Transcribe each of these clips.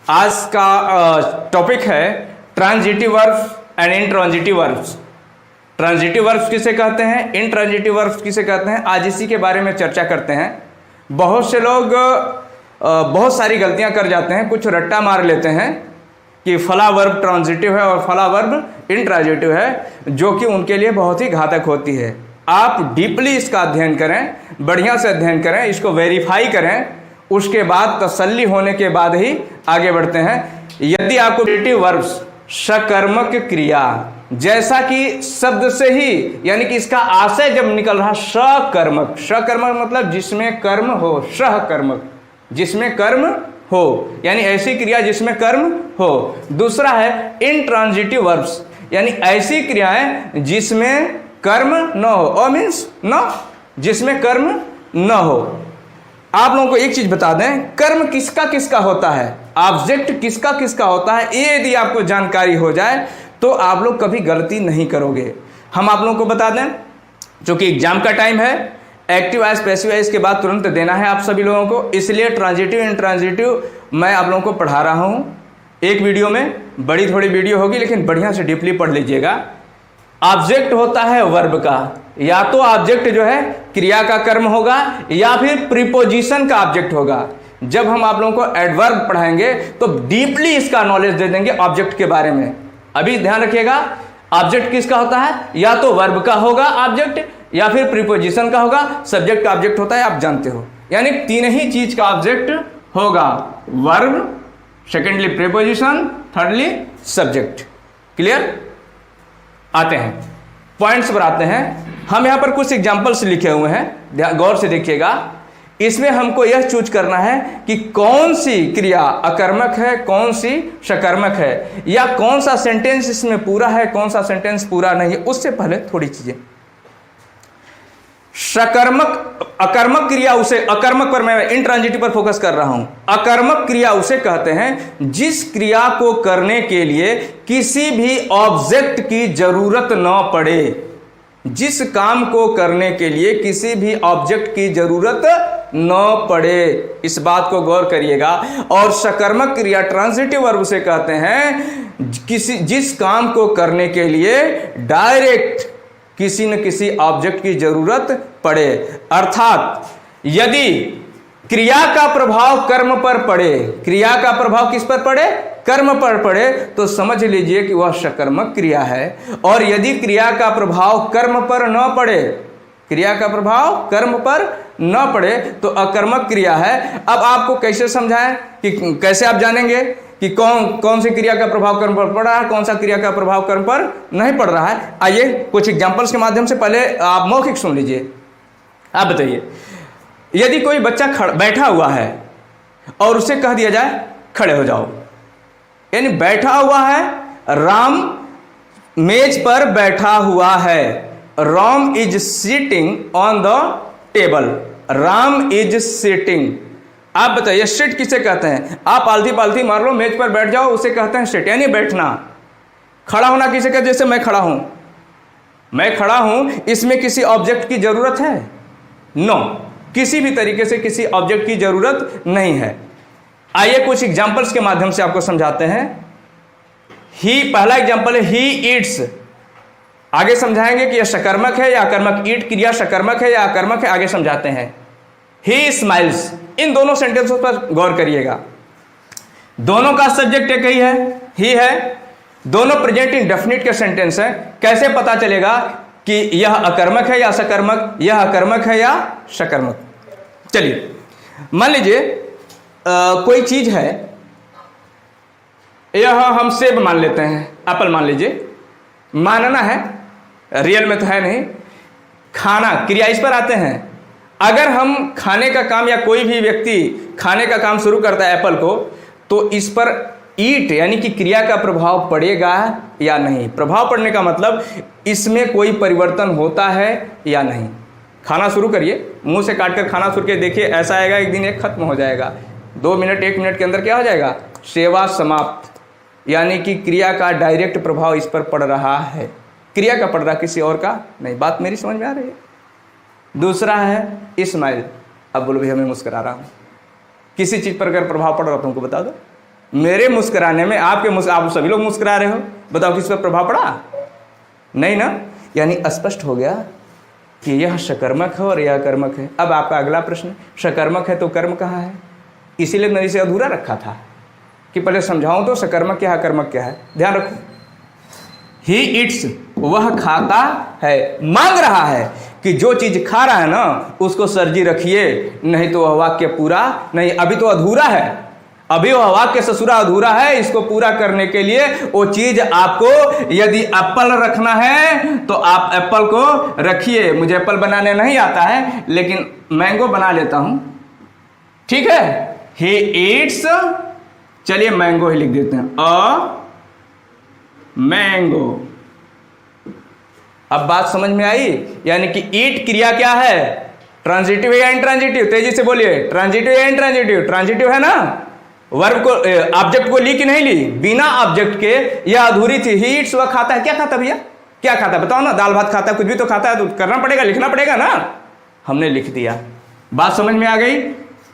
आज का टॉपिक है transitive verbs and intransitive verbs. Transitive verbs किसे कहते हैं, इनट्रांजिटिव वर्ब्स किसे कहते हैं, आज इसी के बारे में चर्चा करते हैं। बहुत से लोग बहुत सारी गलतियां कर जाते हैं, कुछ रट्टा मार लेते हैं कि फला वर्ब ट्रांजिटिव है और फला वर्ब इनट्रांजिटिव है, जो कि उनके लिए बहुत ही घातक होती है। आप डीपली इसका अध्ययन करें, बढ़िया से अध्ययन करें, इसको वेरीफाई करें, उसके बाद तसल्ली होने के बाद ही आगे बढ़ते हैं। यदि आपको ट्रांजिटिव वर्ब्स सकर्मक क्रिया, जैसा कि शब्द से ही यानी कि इसका आशय जब निकल रहा सकर्मक, सकर्मक मतलब जिसमें कर्म हो, सहकर्मक जिसमें कर्म हो, यानी ऐसी क्रिया जिसमें कर्म हो। दूसरा है इनट्रांजिटिव वर्ब्स, यानी ऐसी क्रियाएं जिसमें कर्म न हो, और मीन्स न जिसमें कर्म न हो। आप लोगों को एक चीज बता दें, कर्म किसका किसका होता है, ऑब्जेक्ट किसका किसका होता है, ये यदि आपको जानकारी हो जाए तो आप लोग कभी गलती नहीं करोगे। हम आप लोगों को बता दें, क्योंकि एग्जाम का टाइम है, एक्टिव वाइज पैसिव वाइज के बाद तुरंत देना है आप सभी लोगों को, इसलिए ट्रांजिटिव इनट्रांजिटिव मैं आप लोगों को पढ़ा रहा हूं एक वीडियो में। बड़ी थोड़ी वीडियो होगी लेकिन बढ़िया से डीपली पढ़ लीजिएगा। ऑब्जेक्ट होता है वर्ब का, या तो ऑब्जेक्ट जो है क्रिया का कर्म होगा या फिर प्रीपोजिशन का ऑब्जेक्ट होगा। जब हम आप लोगों को एडवर्ब पढ़ाएंगे तो डीपली इसका नॉलेज दे देंगे ऑब्जेक्ट के बारे में। अभी ध्यान रखिएगा, ऑब्जेक्ट किसका होता है, या तो वर्ब का होगा ऑब्जेक्ट या फिर प्रीपोजिशन का होगा। सब्जेक्ट का ऑब्जेक्ट होता है, आप जानते हो, यानी तीन ही चीज का ऑब्जेक्ट होगा, verb, secondly preposition, thirdly subject. Clear? आते हैं पॉइंट्स पर आते हैं। हम यहां पर कुछ एग्जांपल्स लिखे हुए हैं, गौर से देखिएगा। इसमें हमको यह चूज करना है कि कौन सी क्रिया अकर्मक है, कौन सी सकर्मक है, या कौन सा सेंटेंस इसमें पूरा है, कौन सा सेंटेंस पूरा नहीं है। उससे पहले थोड़ी चीजें, सकर्मक अकर्मक क्रिया उसे, अकर्मक पर मैं इनट्रांजिटिव पर फोकस कर रहा हूं। अकर्मक क्रिया उसे कहते हैं जिस क्रिया को करने के लिए किसी भी ऑब्जेक्ट की जरूरत न पड़े, जिस काम को करने के लिए किसी भी ऑब्जेक्ट की जरूरत न पड़े। इस बात को गौर करिएगा। और सकर्मक क्रिया ट्रांजिटिव वर्ब उसे कहते हैं जिस काम को करने के लिए डायरेक्ट किसी न किसी ऑब्जेक्ट की जरूरत पड़े। अर्थात यदि क्रिया का प्रभाव कर्म पर पड़े, क्रिया का प्रभाव किस पर पड़े, कर्म पर पड़े, तो समझ लीजिए कि वह सकर्मक क्रिया है। और यदि क्रिया का प्रभाव कर्म पर न पड़े, क्रिया का प्रभाव कर्म पर न पड़े, तो अकर्मक क्रिया है। अब आपको कैसे समझाएं, कि कैसे आप जानेंगे कि कौन सी क्रिया का प्रभाव कर्म पर पड़ रहा है, कौन सा क्रिया का प्रभाव कर्म पर नहीं पड़ रहा है। आइए कुछ एग्जांपल्स के माध्यम से, पहले आप मौखिक सुन लीजिए। आप बताइए, यदि कोई बच्चा बैठा हुआ है और उसे कह दिया जाए खड़े हो जाओ, यानी बैठा हुआ है, राम मेज पर बैठा हुआ है, Ram is sitting on the table, Ram is sitting. आप बताइए सिट किसे कहते हैं, आप आलती पालती मार लो, मेज पर बैठ जाओ, उसे कहते हैं सिट, यानी बैठना। खड़ा होना किसे कहते हैं, जैसे मैं खड़ा हूं, मैं खड़ा हूं, इसमें किसी ऑब्जेक्ट की जरूरत है, नो, किसी भी तरीके से किसी ऑब्जेक्ट की जरूरत नहीं है। आइए कुछ एग्जांपल्स के माध्यम से आपको समझाते हैं। ही, पहला एग्जांपल है ही ईट्स। आगे समझाएंगे कि यह सकर्मक है या अकर्मक, ईट क्रिया सकर्मक है या अकर्मक है, आगे समझाते हैं। ही स्माइल्स, इन दोनों सेंटेंसों पर गौर करिएगा। दोनों का सब्जेक्ट एक ही है, ही है, दोनों प्रेजेंट इंडेफिनिट के सेंटेंस है। कैसे पता चलेगा कि यह अकर्मक है या सकर्मक, यह अकर्मक है या सकर्मक? चलिए मान लीजिए कोई चीज है, यह हम सेब मान लेते हैं, एप्पल मान लीजिए, मानना है, रियल में तो है नहीं। खाना क्रिया, इस पर आते हैं। अगर हम खाने का काम या कोई भी व्यक्ति खाने का काम शुरू करता है एप्पल को, तो इस पर ईट यानी कि क्रिया का प्रभाव पड़ेगा या नहीं। प्रभाव पड़ने का मतलब इसमें कोई परिवर्तन होता है या नहीं। खाना शुरू करिए, मुंह से काटकर खाना शुरू करके देखिए, ऐसा आएगा एक दिन एक खत्म हो जाएगा, 2 मिनट 1 मिनट के अंदर क्या हो जाएगा, सेवा समाप्त। यानी कि क्रिया का डायरेक्ट प्रभाव इस पर पड़ रहा है, क्रिया का पड़ रहा, किसी और का नहीं। बात मेरी समझ में आ रही है? दूसरा है स्माइल। अब बोलो भाई हमें मुस्कुरा रहा हूं, किसी चीज पर अगर प्रभाव पड़ रहा हो तो तुमको बता दो, मेरे मुस्कुराने में आप सभी लोग मुस्कुरा रहे हो, बताओ किस पर प्रभाव पड़ा? नहीं ना। यानी स्पष्ट हो गया कि यह सकर्मक है और यह कर्मक है। अब आपका अगला प्रश्न, सकर्मक है तो कर्म कहाँ है? इसीलिए मैंने इसे अधूरा रखा था कि पहले समझाऊं तो सकर्मक क्या है, कर्मक क्या है। ध्यान रखो, ही इट्स, वह खाता है, मांग रहा है कि जो चीज खा रहा है ना उसको सरजी रखिए, नहीं तो वह वाक्य पूरा नहीं, अभी तो अधूरा है, अभी वह वाक्य ससुरा अधूरा है। इसको पूरा करने के लिए वो चीज आपको, यदि एप्पल रखना है तो आप एप्पल को रखिए। मुझे एप्पल बनाने नहीं आता है लेकिन मैंगो बना लेता हूं, ठीक है। ही ईट्स, चलिए मैंगो ही लिख देते हैं, अ मैंगो। अब बात समझ में आई? यानी कि ईट क्रिया क्या है, ट्रांजिटिव या इंट्रांजिटिव? तेजी से बोलिए, ट्रांजिटिव या इंट्रांजिटिव? ट्रांजिटिव है ना। वर्ब को, ऑब्जेक्ट को ली कि नहीं ली? बिना ऑब्जेक्ट के यह अधूरी थी। ही ईट्स, वह खाता है। क्या खाता भैया? क्या खाता है बताओ ना? दाल भात खाता है, कुछ भी तो खाता है, तो करना पड़ेगा, लिखना पड़ेगा ना। हमने लिख दिया, बात समझ में आ गई।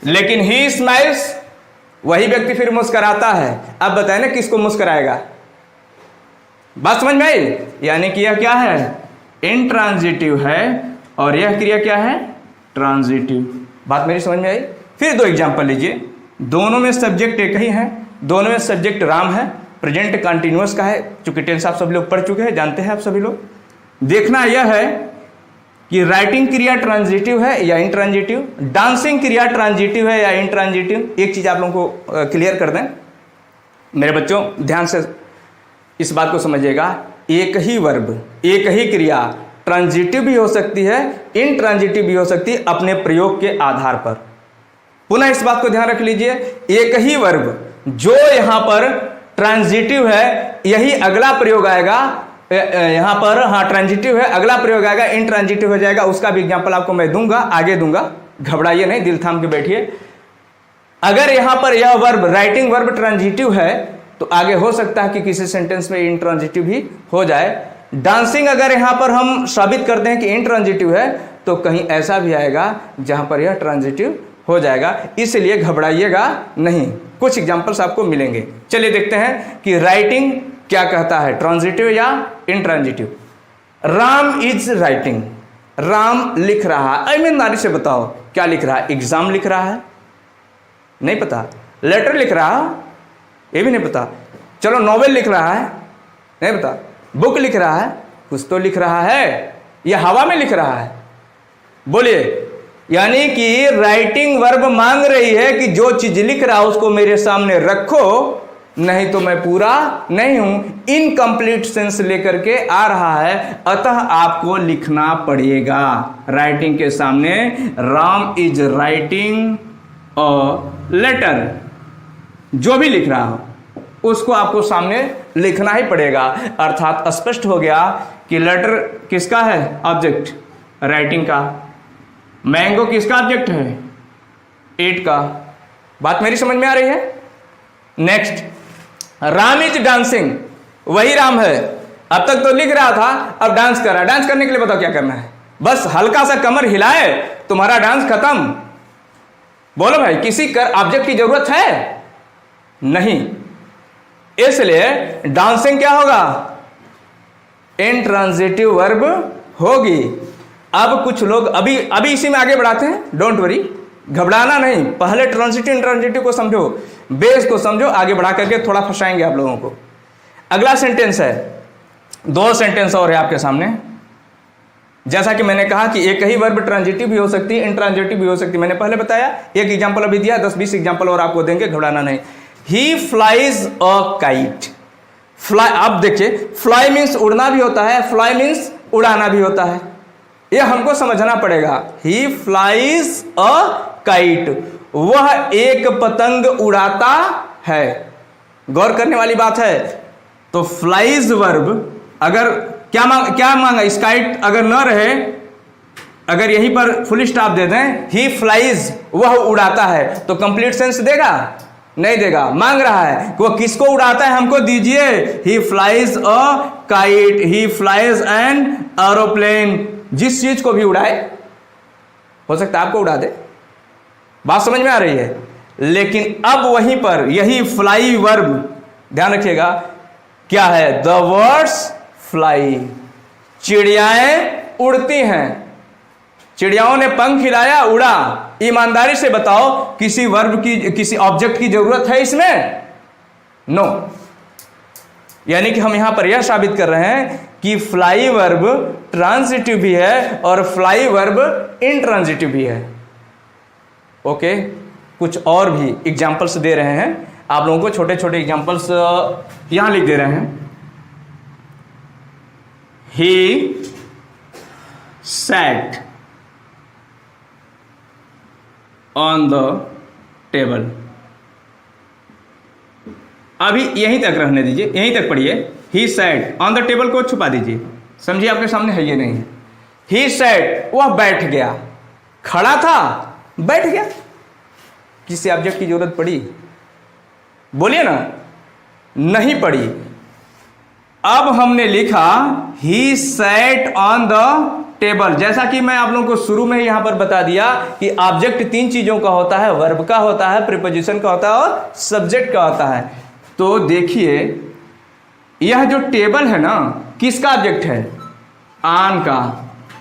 लेकिन ही स्माइल्स, वही व्यक्ति फिर मुस्कुराता है। अब बताए ना किसको मुस्कुराएगा? बात समझ में आई? यानी कि यह क्या है, इंट्रांजिटिव है, और यह क्रिया क्या है, ट्रांजिटिव। बात मेरी समझ में आई? फिर दो एग्जांपल लीजिए, दोनों में सब्जेक्ट एक ही है, दोनों में सब्जेक्ट राम है, प्रेजेंट कंटिन्यूअस का है, चूंकि टेंस आप सभी लोग पढ़ चुके हैं, जानते हैं आप सभी लोग। देखना यह है कि राइटिंग क्रिया ट्रांजिटिव है या इंट्रांजिटिव, डांसिंग क्रिया ट्रांजिटिव है या इंट्रांजिटिव। एक चीज आप लोगों को क्लियर कर दें मेरे बच्चों, ध्यान से इस बात को समझिएगा। एक ही वर्ब, एक ही क्रिया ट्रांजिटिव भी हो सकती है, इंट्रांजिटिव भी हो सकती है, अपने प्रयोग के आधार पर। पुनः इस बात को ध्यान रख लीजिए, एक ही वर्ब जो यहां पर ट्रांजिटिव है, यही अगला प्रयोग आएगा, यहां पर हाँ ट्रांजिटिव है, अगला प्रयोग आएगा इंट्रांजिटिव हो जाएगा। उसका भी एग्जांपल आपको मैं दूंगा, आगे दूंगा, घबराइए नहीं, दिल थाम के बैठिए। अगर यहां पर यह वर्ब, राइटिंग वर्ब ट्रांजिटिव है, तो आगे हो सकता है कि किसी सेंटेंस में इंट्रांजिटिव भी हो जाए। डांसिंग अगर यहां पर हम साबित करते हैं कि इंट्रांजिटिव है, तो कहीं ऐसा भी आएगा जहां पर यह ट्रांजिटिव हो जाएगा। इसलिए घबराइएगा नहीं, कुछ एग्जांपल्स आपको मिलेंगे। चलिए देखते हैं कि राइटिंग क्या कहता है, ट्रांजिटिव या intransitive. Ram is writing, Ram लिख रहा है। ईमानदारी से बताओ क्या लिख रहा है? एग्जाम लिख रहा है? नहीं पता। लेटर लिख रहा है? ये भी नहीं पता। चलो नॉवेल लिख रहा है? नहीं पता। बुक लिख रहा है? कुछ तो लिख रहा है, या हवा में लिख रहा है? बोलिए। यानी कि राइटिंग वर्ब मांग रही है कि जो चीज लिख रहा है उसको मेरे सामने रखो, नहीं तो मैं पूरा नहीं हूं। इनकम्प्लीट सेंस लेकर के आ रहा है, अतः आपको लिखना पड़ेगा राइटिंग के सामने। Ram is writing a letter, जो भी लिख रहा हो उसको आपको सामने लिखना ही पड़ेगा। अर्थात स्पष्ट हो गया कि लेटर किसका है? ऑब्जेक्ट, राइटिंग का। मैंगो किसका ऑब्जेक्ट है? ईट का। बात मेरी समझ में आ रही है? नेक्स्ट, राम इज डांसिंग, वही राम है। अब तक तो लिख रहा था, अब डांस कर रहा है। डांस करने के लिए बताओ क्या करना है? बस हल्का सा कमर हिलाए, तुम्हारा डांस खत्म। बोलो भाई, किसी कर ऑब्जेक्ट की जरूरत है? नहीं। इसलिए डांसिंग क्या होगा? इंट्रांजिटिव वर्ब होगी। अब कुछ लोग अभी इसी में आगे बढ़ाते हैं, डोंट वरी, घबराना नहीं। पहले ट्रांजिटिव इंट्रांजिटिव को समझो, बेस को समझो, आगे बढ़ा करके थोड़ा फंसाएंगे आप लोगों को। अगला सेंटेंस है, दो सेंटेंस और है आपके सामने। जैसा कि मैंने कहा कि एक ही वर्ब ट्रांजिटिव भी हो सकती है, इंट्रांजिटिव भी हो सकती है। मैंने पहले बताया, एक एग्जांपल अभी दिया, 10-20 एग्जांपल और आपको देंगे, घबराना नहीं। ही फ्लाइज अ काइट। फ्लाई, आप देखिए, फ्लाई मीन्स उड़ना भी होता है, फ्लाई मीन्स उड़ाना भी होता है, यह हमको समझना पड़ेगा। ही फ्लाइज अ काइट, वह एक पतंग उड़ाता है। गौर करने वाली बात है। तो फ्लाइज वर्ब अगर क्या मांगा? स्काइट अगर न रहे, अगर यहीं पर फुल स्टॉप दे दें, ही फ्लाइज, वह उड़ाता है, तो कंप्लीट सेंस देगा? नहीं देगा। मांग रहा है कि वह किसको उड़ाता है, हमको दीजिए। He flies a kite, he flies an aeroplane. जिस चीज को भी उड़ाए, हो सकता है आपको उड़ा दे। बात समझ में आ रही है? लेकिन अब वहीं पर यही फ्लाई वर्ब, ध्यान रखिएगा, क्या है? द बर्ड्स फ्लाई, चिड़ियाएं उड़ती हैं। चिड़ियाओं ने पंख हिलाया, उड़ा। ईमानदारी से बताओ, किसी वर्ब की, किसी ऑब्जेक्ट की जरूरत है इसमें? नो। यानी कि हम यहां पर यह साबित कर रहे हैं कि फ्लाई वर्ब ट्रांजिटिव भी है और फ्लाई वर्ब इंट्रांजिटिव भी है। ओके, कुछ और भी एग्जाम्पल्स दे रहे हैं आप लोगों को, छोटे छोटे एग्जाम्पल्स यहां लिख दे रहे हैं। ही sat on the table। अभी यहीं तक रहने दीजिए, यहीं तक पढ़िए। ही sat on the table को छुपा दीजिए, समझिए आपके सामने है, ये नहीं है। ही sat, वह बैठ गया, खड़ा था बैठ गया। किसी ऑब्जेक्ट की जरूरत पड़ी? बोलिए ना, नहीं पड़ी। अब हमने लिखा ही sat on the table। जैसा कि मैं आप लोगों को शुरू में ही यहां पर बता दिया कि ऑब्जेक्ट तीन चीजों का होता है, वर्ब का होता है, प्रीपोजिशन का होता है और सब्जेक्ट का होता है। तो देखिए, यह जो टेबल है ना, किसका ऑब्जेक्ट है? ऑन का,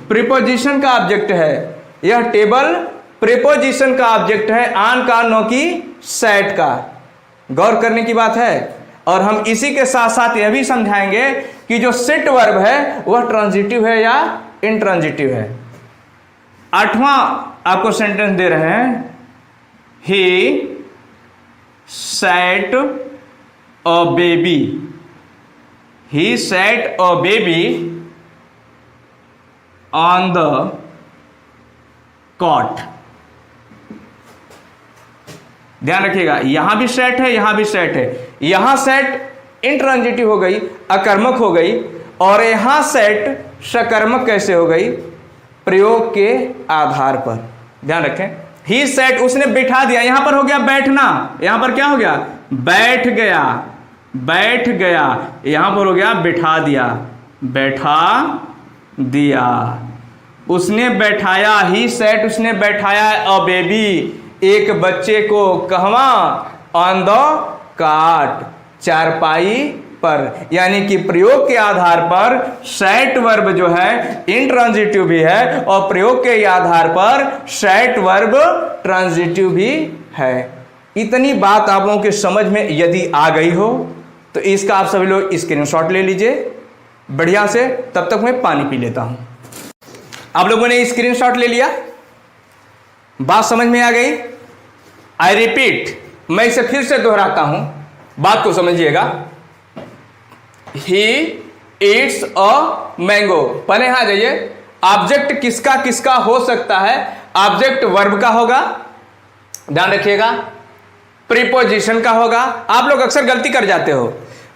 प्रीपोजिशन का ऑब्जेक्ट है। यह टेबल प्रीपोजिशन का ऑब्जेक्ट है, ऑन का, नो की sat का। गौर करने की बात है। और हम इसी के साथ साथ यह भी समझाएंगे कि जो सिट वर्ब है वह ट्रांजिटिव है या इंट्रांजिटिव है। 8वां आपको सेंटेंस दे रहे हैं, ही sat a baby। He sat a baby on the cot। ध्यान रखिएगा, यहां भी सेट है, यहां भी सेट है। यहां सेट इंट्रांजिटिव हो गई, अकर्मक हो गई, और यहां सेट सकर्मक कैसे हो गई? प्रयोग के आधार पर। ध्यान रखें, ही सेट, उसने बिठा दिया, यहां पर हो गया बैठना, यहां पर क्या हो गया? बैठ गया, बैठ गया। यहां पर हो गया बिठा दिया, बैठा दिया। उसने बैठाया, ही सेट, उसने बैठाया अ बेबी, एक बच्चे को, कहवा? ऑन द काट, चारपाई पर। यानी कि प्रयोग के आधार पर सेट वर्ब जो है इंट्रांजिटिव भी है और प्रयोग के आधार पर सेट वर्ब ट्रांजिटिव भी है। इतनी बात आप लोगों के समझ में यदि आ गई हो तो इसका आप सभी लोग स्क्रीनशॉट ले लीजिए बढ़िया से। तब तक मैं पानी पी लेता हूं। आप लोगों ने स्क्रीनशॉट ले लिया? बात समझ में आ गई? आई रिपीट, मैं इसे फिर से दोहराता हूं, बात को समझिएगा। He eats a mango. पहले यहां जाइए, ऑब्जेक्ट किसका किसका हो सकता है? ऑब्जेक्ट वर्ब का होगा, ध्यान रखिएगा, प्रीपोजिशन का होगा। आप लोग अक्सर गलती कर जाते हो,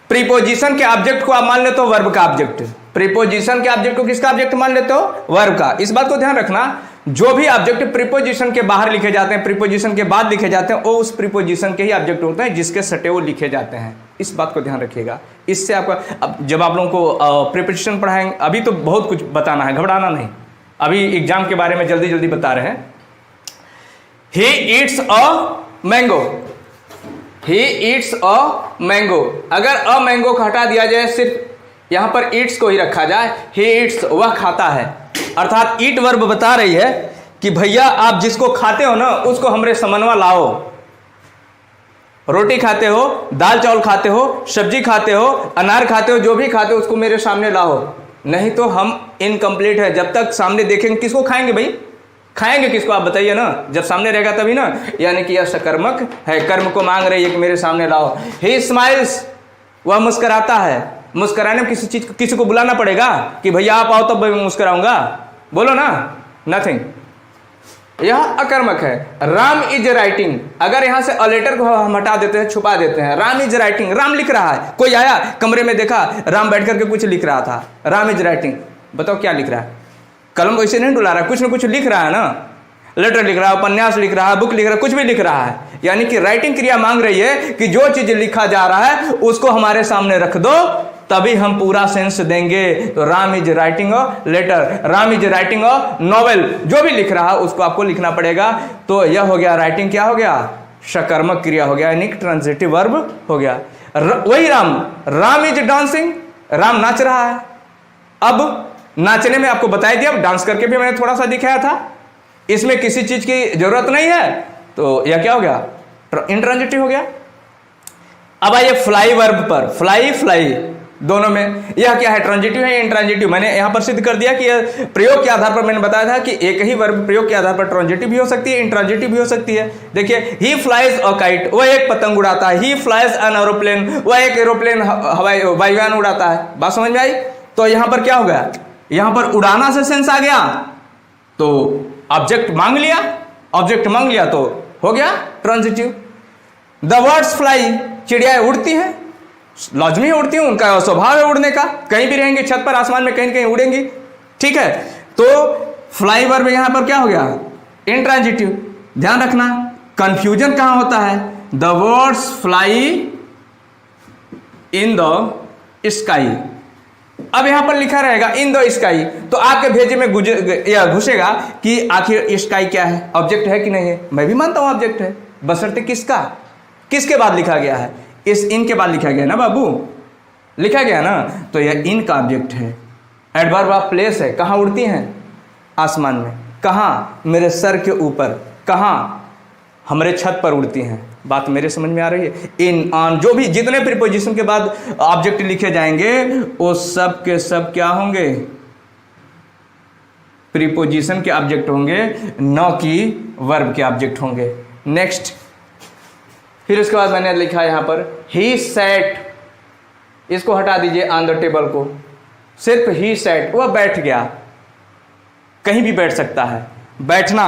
प्रीपोजिशन के ऑब्जेक्ट को आप मान लेते हो वर्ब का ऑब्जेक्ट, प्रीपोजिशन के ऑब्जेक्ट को किसका ऑब्जेक्ट मान लेते हो? वर्ब का। इस बात को ध्यान रखना, जो भी ऑब्जेक्ट प्रीपोजिशन के बाहर लिखे जाते हैं, प्रीपोजिशन के बाद लिखे जाते हैं, वो उस प्रीपोजिशन के ही ऑब्जेक्ट होते हैं जिसके सटे वो लिखे जाते हैं। इस बात को ध्यान रखिएगा। इससे आपका, अब जब आप लोगों को प्रीपोजिशन पढ़ाएंगे, अभी तो बहुत कुछ बताना है, घबराना नहीं, अभी एग्जाम के बारे में जल्दी जल्दी बता रहे हैं। He eats a mango, he eats a mango. अगर अ मैंगो को हटा दिया जाए, सिर्फ यहां पर ईट्स को ही रखा जाए, ही ईट्स, वह खाता है, अर्थात ईट वर्ब बता रही है कि भैया आप जिसको खाते हो ना उसको हमरे समनवा लाओ। रोटी खाते हो, दाल चावल खाते हो, सब्जी खाते हो, अनार खाते हो, जो भी खाते हो उसको मेरे सामने लाओ, नहीं तो हम इनकम्प्लीट है। जब तक सामने देखेंगे, किसको खाएंगे भाई? खाएंगे किसको आप बताइए ना, जब सामने रहेगा तभी ना। यानी कि यह सकर्मक है, कर्म को मांग रही है कि मेरे सामने लाओ। ही स्माइल्स, वह मुस्कुराता है। मुस्कुराने में किसी को बुलाना पड़ेगा कि भैया आप आओ तब मैं मुस्कुराऊंगा? बोलो ना, नथिंग। यह अकर्मक है। राम इज राइटिंग, अगर यहां से अ लेटर को हम हटा देते हैं, छुपा देते हैं, राम इज राइटिंग, राम लिख रहा है। कोई आया कमरे में, देखा राम बैठ करके कुछ लिख रहा था, राम इज राइटिंग, बताओ क्या लिख रहा है? कलम वैसे नहीं डुला रहा है, कुछ ना कुछ लिख रहा है ना, लेटर लिख रहा है, उपन्यास लिख रहा है, बुक लिख रहा है, कुछ भी लिख रहा है। यानी कि राइटिंग क्रिया मांग रही है कि जो चीज लिखा जा रहा है उसको हमारे सामने रख दो, तभी हम पूरा सेंस देंगे। तो Ram is writing a letter, Ram is writing a novel, जो भी लिख रहा है उसको आपको लिखना पड़ेगा। तो यह हो गया राइटिंग, क्या हो गया? सकर्मक क्रिया हो गया, यानी ट्रांजिटिव वर्ब हो गया। वही राम इज डांसिंग, राम नाच रहा है। अब नाचने में आपको बताया दिया, डांस करके भी मैंने थोड़ा सा दिखाया था, इसमें किसी चीज की जरूरत नहीं है, तो यह क्या हो गया, इंट्रांजिटिव हो गया। अब आइए फ्लाई वर्ब पर, फ्लाई दोनों में यह क्या है, ट्रांजिटिव है या इंट्रांजिटिव। मैंने यहां पर सिद्ध कर दिया कि प्रयोग के आधार पर मैंने बताया था कि एक ही वर्ब प्रयोग के आधार पर ट्रांजिटिव भी हो सकती है, इंट्रांजिटिव भी हो सकती है। देखिए, ही फ्लाइज अ काइट, वह एक पतंग उड़ाता है। ही फ्लाइज एन एरोप्लेन, वह एक एरोप्लेन हवाई वायुयान उड़ाता है। बात समझ में आई। तो यहां पर क्या हो गया, यहां पर उड़ाना से सेंस आ गया, तो ऑब्जेक्ट मांग लिया तो हो गया ट्रांजिटिव। द बर्ड्स फ्लाई, चिड़ियाएं उड़ती हैं, लाजमी उड़ती हैं, उनका स्वभाव है उड़ने का, कहीं भी रहेंगे, छत पर आसमान में कहीं कहीं उड़ेंगी। ठीक है, तो फ्लाई वर्ब यहां पर क्या हो गया, इंट्रांजिटिव। ध्यान रखना कंफ्यूजन कहां होता है, the birds fly in the sky. अब यहां पर लिखा रहेगा इन द स्काई, तो आपके भेजे में घुसेगा कि आखिर स्काई क्या है, ऑब्जेक्ट है कि नहीं है। मैं भी मानता हूं ऑब्जेक्ट है, बशर्ते किसके बाद लिखा गया है, इस इन के बाद लिखा गया ना बाबू, लिखा गया ना, तो यह इन का ऑब्जेक्ट है। एडवर्ब ऑफ प्लेस है, कहां उड़ती हैं, आसमान में। कहां, मेरे सर के ऊपर। कहां, हमारे छत पर उड़ती हैं। बात मेरे समझ में आ रही है। इन, ऑन, जो भी जितने प्रीपोजिशन के बाद ऑब्जेक्ट लिखे जाएंगे वो सब के सब क्या होंगे, प्रीपोजिशन के ऑब्जेक्ट होंगे, न कि वर्ब के ऑब्जेक्ट होंगे। नेक्स्ट, फिर उसके बाद मैंने लिखा यहां पर ही सैट, इसको हटा दीजिए, ऑन द टेबल को, सिर्फ ही सैट, वह बैठ गया। कहीं भी बैठ सकता है। बैठना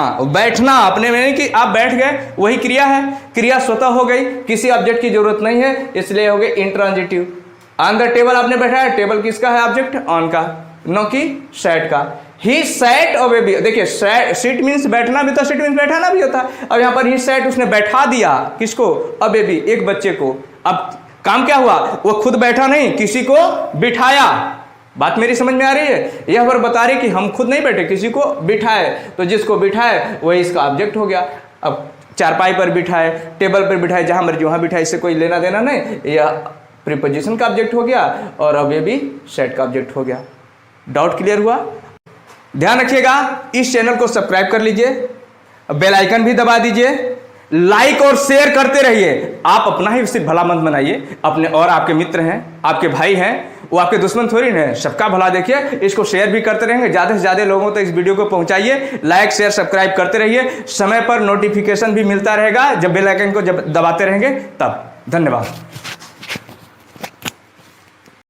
अपने में नहीं कि आप बैठ गए, वही क्रिया है, क्रिया स्वतः हो गई, किसी ऑब्जेक्ट की जरूरत नहीं है, इसलिए हो गए इंट्रांजिटिव। ऑन द टेबल आपने बैठा है, टेबल किसका है ऑब्जेक्ट, ऑन का, नो कि सैट का। ही सैट अ बेबी, देखिए सीट मीन्स बैठना भी, तो सीट मीन्स बैठाना भी होता है। अब यहाँ पर ही सैट, उसने बैठा दिया किसको, अ बेबी, एक बच्चे को। अब काम क्या हुआ, वो खुद बैठा नहीं, किसी को बिठाया। बात मेरी समझ में आ रही है। यह पर बता रही कि हम खुद नहीं बैठे, किसी को बिठाए, तो जिसको बिठाए वही इसका ऑब्जेक्ट हो गया। अब चारपाई पर बिठाए, टेबल पर बिठाए, जहां मर्जी वहां बिठाए, इससे कोई लेना देना नहीं, यह प्रीपोजिशन का ऑब्जेक्ट हो गया और अब ये भी सेट का ऑब्जेक्ट हो गया। डाउट क्लियर हुआ। ध्यान रखिएगा, इस चैनल को सब्सक्राइब कर लीजिए, बेल आइकन भी दबा दीजिए, लाइक और शेयर करते रहिए। आप अपना ही सिर्फ भला मत बनाइए, अपने और आपके मित्र हैं, आपके भाई हैं, वो आपके दुश्मन थोड़ी ना है, सबका भला देखिए। इसको शेयर भी करते रहेंगे, ज़्यादा से ज़्यादा लोगों तक इस वीडियो को पहुंचाइए। लाइक शेयर सब्सक्राइब करते रहिए, समय पर नोटिफिकेशन भी मिलता रहेगा जब बेल आइकन को जब दबाते रहेंगे तब। धन्यवाद।